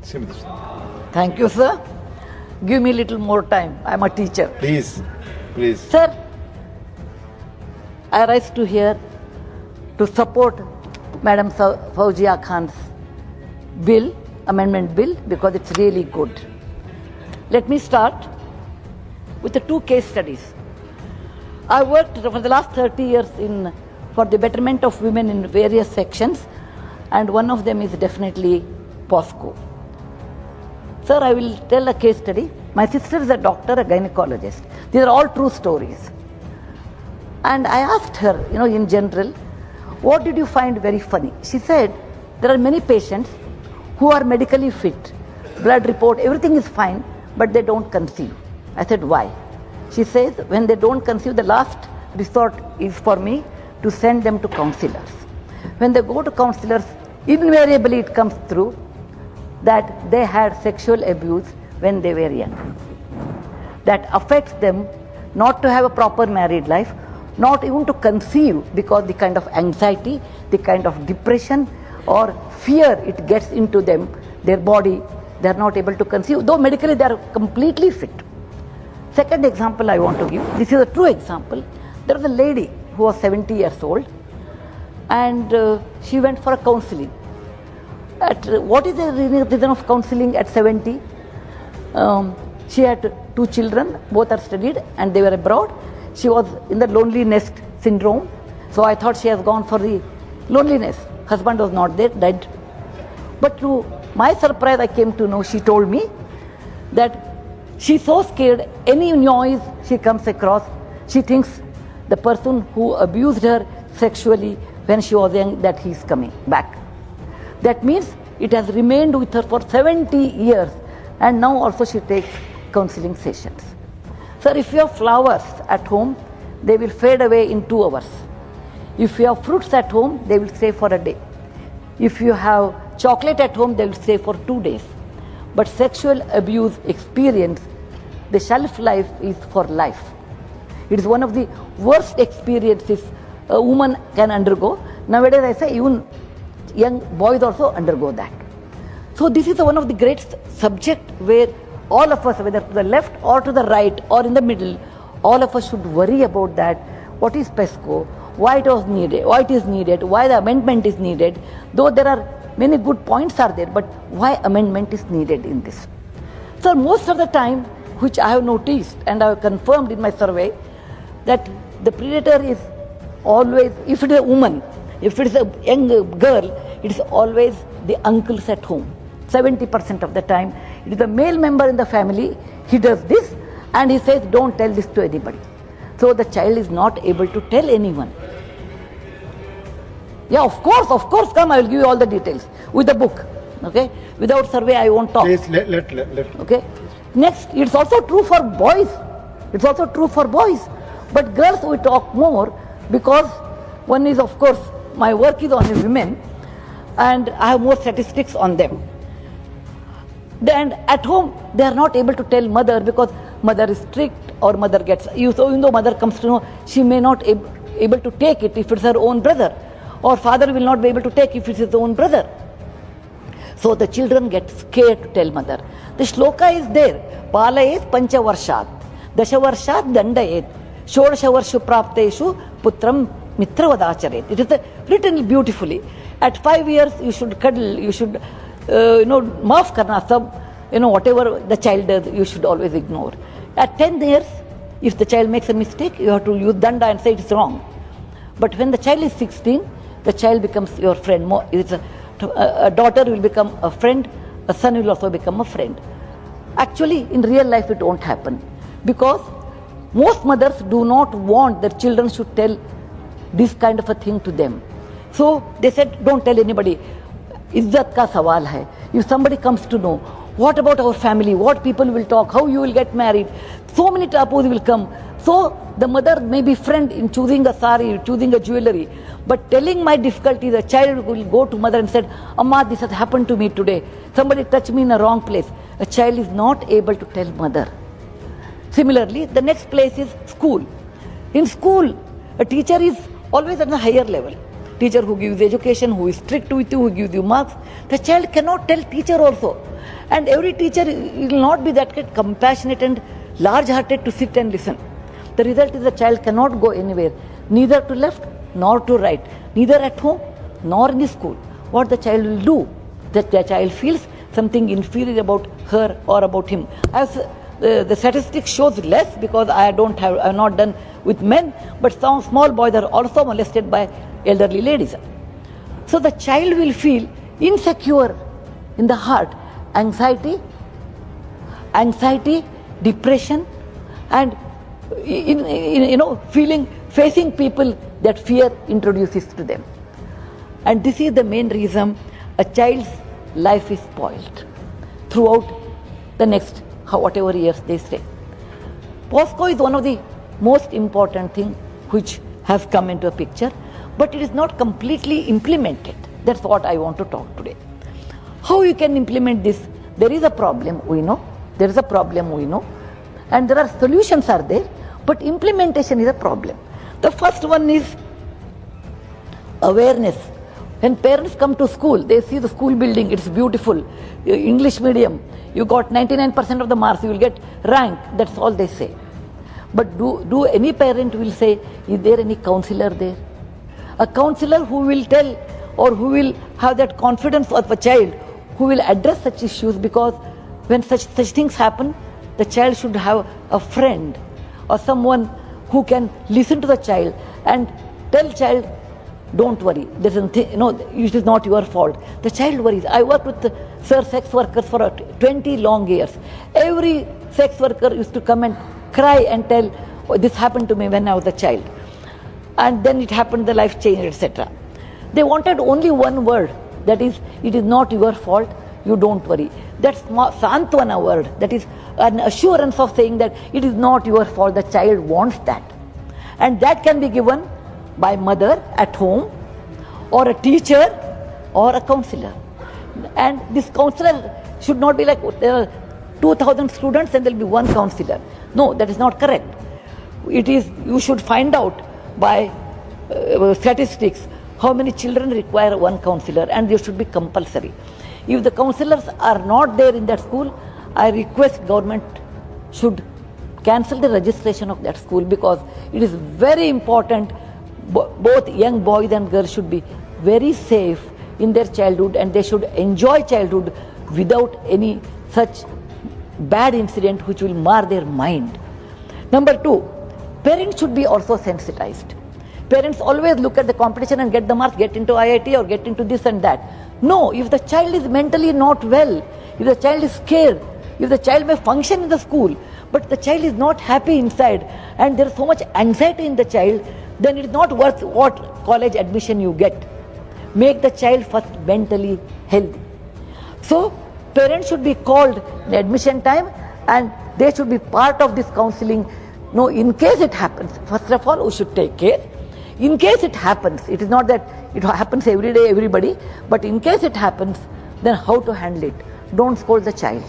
Thank you, sir. Give me a little more time. I'm a teacher. Please, please. Sir, I rise to here to support Madam Fauzia Khan's bill, amendment bill, because it's really good. Let me start with the two case studies. I worked for the last 30 years for the betterment of women in various sections, and one of them is definitely Pocso. Sir, I will tell a case study. My sister is a doctor, a gynecologist. These are all true stories. And I asked her, in general, what did you find very funny? She said, there are many patients who are medically fit, blood report, everything is fine, but they don't conceive. I said, why? She says, when they don't conceive, the last resort is for me to send them to counselors. When they go to counselors, invariably it comes through that they had sexual abuse when they were young. That affects them not to have a proper married life, not even to conceive, because the kind of anxiety, the kind of depression or fear it gets into them, their body, they are not able to conceive, though medically they are completely fit. Second example I want to give, this is a true example. There was a lady who was 70 years old, and she went for a counseling. What is the reason of counseling at 70? She had two children, both are studied, and they were abroad. She was in the loneliness syndrome, so I thought she has gone for the loneliness. Husband was not there, died. But to my surprise, I came to know, she told me that she's so scared, any noise she comes across, she thinks the person who abused her sexually when she was young, that he's coming back. That means it has remained with her for 70 years, and now also she takes counseling sessions. Sir, if you have flowers at home, they will fade away in 2 hours. If you have fruits at home, they will stay for a day. If you have chocolate at home, they will stay for 2 days. But sexual abuse experience, the shelf life is for life. It is one of the worst experiences a woman can undergo. Nowadays, I say even young boys also undergo that. So this is one of the great subject where all of us, whether to the left or to the right or in the middle, all of us should worry about that. What is PESCO? Why it was needed? Why it is needed? Why the amendment is needed? Though there are many good points are there, but why amendment is needed in this? So most of the time, which I have noticed and I have confirmed in my survey, that the predator is always, if it is a woman, if it is a young girl, it is always the uncles at home. 70% of the time, it is a male member in the family, he does this and he says, don't tell this to anybody. So the child is not able to tell anyone. Yeah, of course, come, I will give you all the details with the book. Okay? Without survey, I won't talk. Please, let. Okay? Next, it's also true for boys. It's also true for boys. But girls, we talk more because one is, of course, my work is on women and I have more statistics on them. Then at home, they are not able to tell mother because mother is strict or mother gets, so even though mother comes to know, she may not able to take it if it's her own brother, or father will not be able to take if it's his own brother. So the children get scared to tell mother. The shloka is there. Palayet panchavarshat, dashavarshat dandayet, shodashavarshu prapteshu putram mitravadacharet. It is written beautifully. At 5 years, you should cuddle, you should, maaf karna sab, whatever the child does, you should always ignore. At 10 years, if the child makes a mistake, you have to use danda and say it's wrong. But when the child is 16, the child becomes your friend. A daughter will become a friend, a son will also become a friend. Actually, in real life, it won't happen. Because most mothers do not want their children should tell this kind of a thing to them. So they said, don't tell anybody. Izzat ka sawal hai. If somebody comes to know, what about our family, what people will talk, how you will get married, so many taboos will come. So the mother may be friend in choosing a sari, choosing a jewelry, but telling my difficulty, the child will go to mother and said, Amma, this has happened to me today. Somebody touched me in a wrong place. A child is not able to tell mother. Similarly, the next place is school. In school, a teacher is always at a higher level. Teacher who gives education, who is strict with you, who gives you marks. The child cannot tell teacher also. And every teacher will not be that compassionate and large-hearted to sit and listen. The result is the child cannot go anywhere, neither to left nor to right, neither at home nor in the school. What the child will do, that the child feels something inferior about her or about him. As the statistics shows less, because I have not done with men, but some small boys are also molested by elderly ladies. So the child will feel insecure in the heart, anxiety, depression, and facing people that fear introduces to them. And this is the main reason a child's life is spoiled throughout the next whatever years they stay. Pocso is one of the most important things which has come into a picture, but it is not completely implemented. That's what I want to talk today. How you can implement this? There is a problem, we know. And there are solutions are there, but implementation is a problem. The first one is awareness. When parents come to school, they see the school building, it's beautiful, English medium, you got 99% of the marks, you will get rank, that's all they say. But do any parent will say, is there any counselor there? A counselor who will tell, or who will have that confidence of a child, who will address such issues, because when such things happen, the child should have a friend or someone who can listen to the child and tell child, don't worry, it is not your fault. The child worries. I worked with sex workers for 20 long years. Every sex worker used to come and cry and tell, oh, this happened to me when I was a child. And then it happened, the life changed, etc. They wanted only one word, that is, it is not your fault, you don't worry. That's Santvana word, that is an assurance of saying that it is not your fault, the child wants that. And that can be given by mother at home, or a teacher, or a counselor. And this counselor should not be like there are 2,000 students and there will be one counselor. No, that is not correct. It is, you should find out by statistics how many children require one counselor, and they should be compulsory. If the counselors are not there in that school, I request government should cancel the registration of that school, because it is very important. Both young boys and girls should be very safe in their childhood, and they should enjoy childhood without any such bad incident which will mar their mind. Number two, parents should be also sensitized. Parents always look at the competition and get the marks, get into IIT or get into this and that. No, if the child is mentally not well, if the child is scared, if the child may function in the school, but the child is not happy inside and there is so much anxiety in the child, then it is not worth what college admission you get. Make the child first mentally healthy. So, parents should be called in admission time, and they should be part of this counseling. No, in case it happens, first of all, we should take care. In case it happens, it is not that it happens every day, everybody, but in case it happens, then how to handle it? Don't scold the child.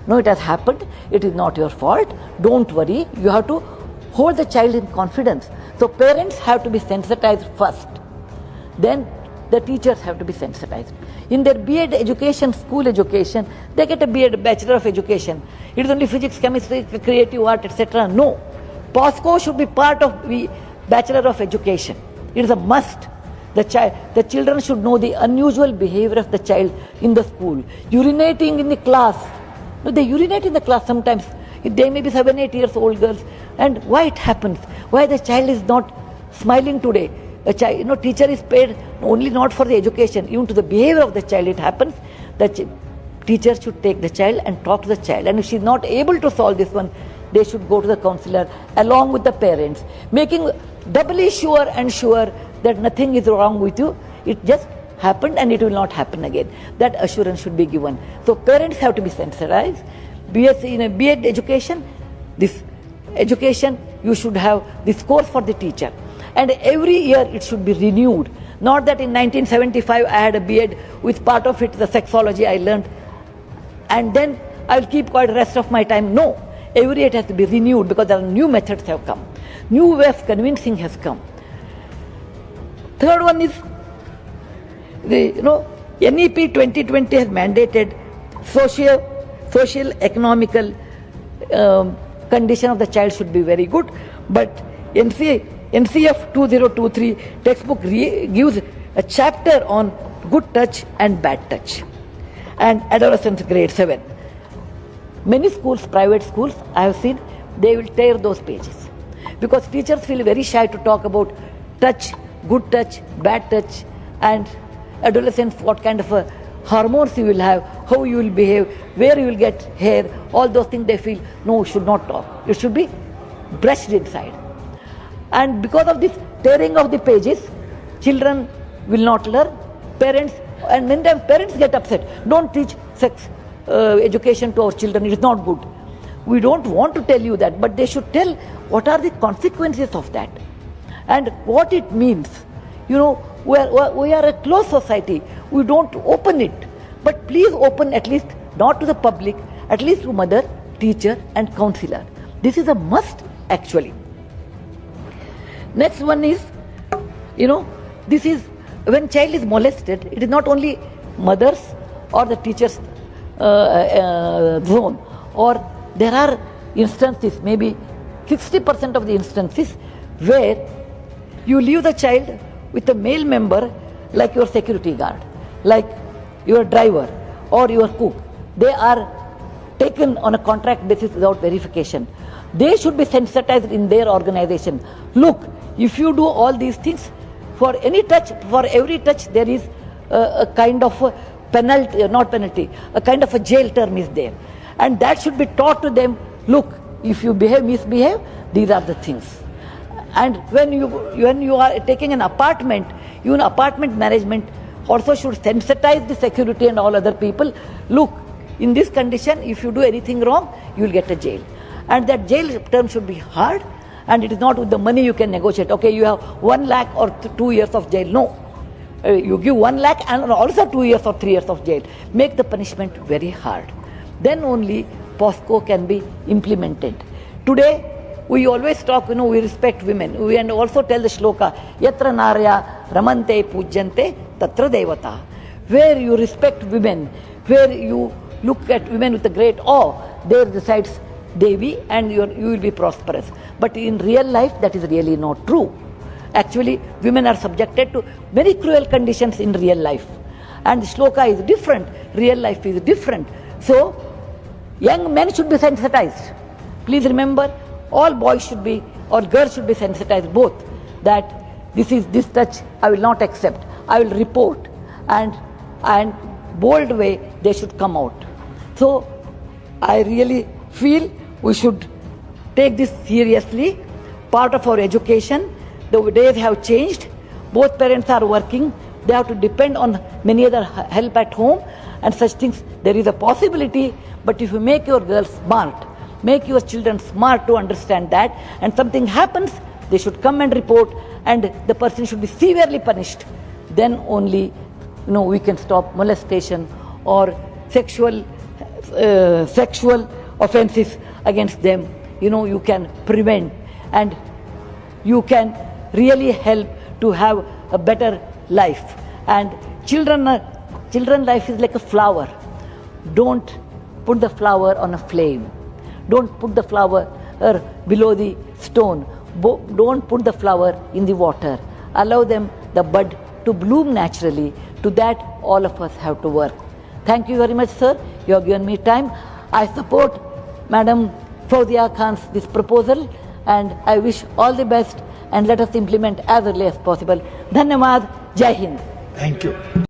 No, it has happened, it is not your fault, don't worry, you have to hold the child in confidence. So parents have to be sensitized first, then the teachers have to be sensitized. In their B.Ed education, school education, they get a B.Ed, Bachelor of Education. It is only physics, chemistry, creative art, etc. No. Pocso should be part of the Bachelor of Education. It is a must. The children should know the unusual behavior of the child in the school. Urinating in the class. No, they urinate in the class sometimes. They may be 7, 8 years old girls. And why it happens? Why the child is not smiling today? A child, teacher is paid only not for the education, even to the behavior of the child it happens. The teacher should take the child and talk to the child. And if she is not able to solve this one, they should go to the counselor along with the parents, making doubly sure that nothing is wrong with you. It just happened and it will not happen again. That assurance should be given. So parents have to be sensitized. In a B.Ed education, this education, you should have this course for the teacher. And every year it should be renewed. Not that in 1975 I had a B.Ed, with part of it the sexology I learned, and then I will keep quiet the rest of my time. No, every year it has to be renewed, because there are new methods have come. New way of convincing has come. Third one is, NEP 2020 has mandated social, economical condition of the child should be very good. But NCF 2023 textbook gives a chapter on good touch and bad touch and adolescence grade 7. Many schools, private schools, I have seen, they will tear those pages because teachers feel very shy to talk about touch, good touch, bad touch, and adolescence, what kind of a hormones you will have, how you will behave, where you will get hair, all those things they feel, no, should not talk. It should be brushed inside. And because of this tearing of the pages, children will not learn. Parents, and many times parents get upset. Don't teach sex education to our children, it is not good. We don't want to tell you that, but they should tell what are the consequences of that and what it means. You know, we are a closed society. We don't open it. But please open at least, not to the public, at least to mother, teacher and counselor. This is a must actually. Next one is, you know, this is when child is molested, it is not only mother's or the teacher's zone, or there are instances, maybe 60% of the instances where you leave the child with a male member like your security guard, like your driver or your cook. They are taken on a contract basis without verification. They should be sensitized in their organization. Look, if you do all these things, for any touch, for every touch there is a kind of a penalty, not penalty, a kind of a jail term is there. And that should be taught to them. Look, if you misbehave, these are the things. And when you are taking an apartment, even apartment management also should sensitize the security and all other people. Look, in this condition, if you do anything wrong, you will get a jail. And that jail term should be hard, and it is not with the money you can negotiate. Okay, you have 1 lakh or 2 years of jail. No. You give 1 lakh and also 2 years or 3 years of jail. Make the punishment very hard. Then only Pocso can be implemented. Today, we always talk, you know, we respect women. We and also tell the shloka, Yatra Narya Ramante Pujyante Tatra Devata. Where you respect women, where you look at women with a great awe, there resides Devi and you will be prosperous. But in real life, that is really not true. Actually, women are subjected to very cruel conditions in real life. And the shloka is different, real life is different. So, young men should be sensitized. Please remember, all boys should be, or girls should be sensitized both, that this touch I will not accept, I will report, and bold way they should come out. So, I really feel we should take this seriously, part of our education. The days have changed, both parents are working, they have to depend on many other help at home and such things. There is a possibility, but if you make your girls smart, make your children smart to understand that, and something happens, they should come and report, and the person should be severely punished. Then only, you know, we can stop molestation or sexual offenses against them. You know, you can prevent, and you can really help to have a better life. And children life is like a flower. Don't put the flower on a flame. Don't put the flower below the stone. Don't put the flower in the water. Allow them, the bud, to bloom naturally. To that, all of us have to work. Thank you very much, sir. You have given me time. I support Madam Fauzia Khan's this proposal, and I wish all the best, and let us implement as early as possible. Dhanyawad. Jai Hind. Thank you.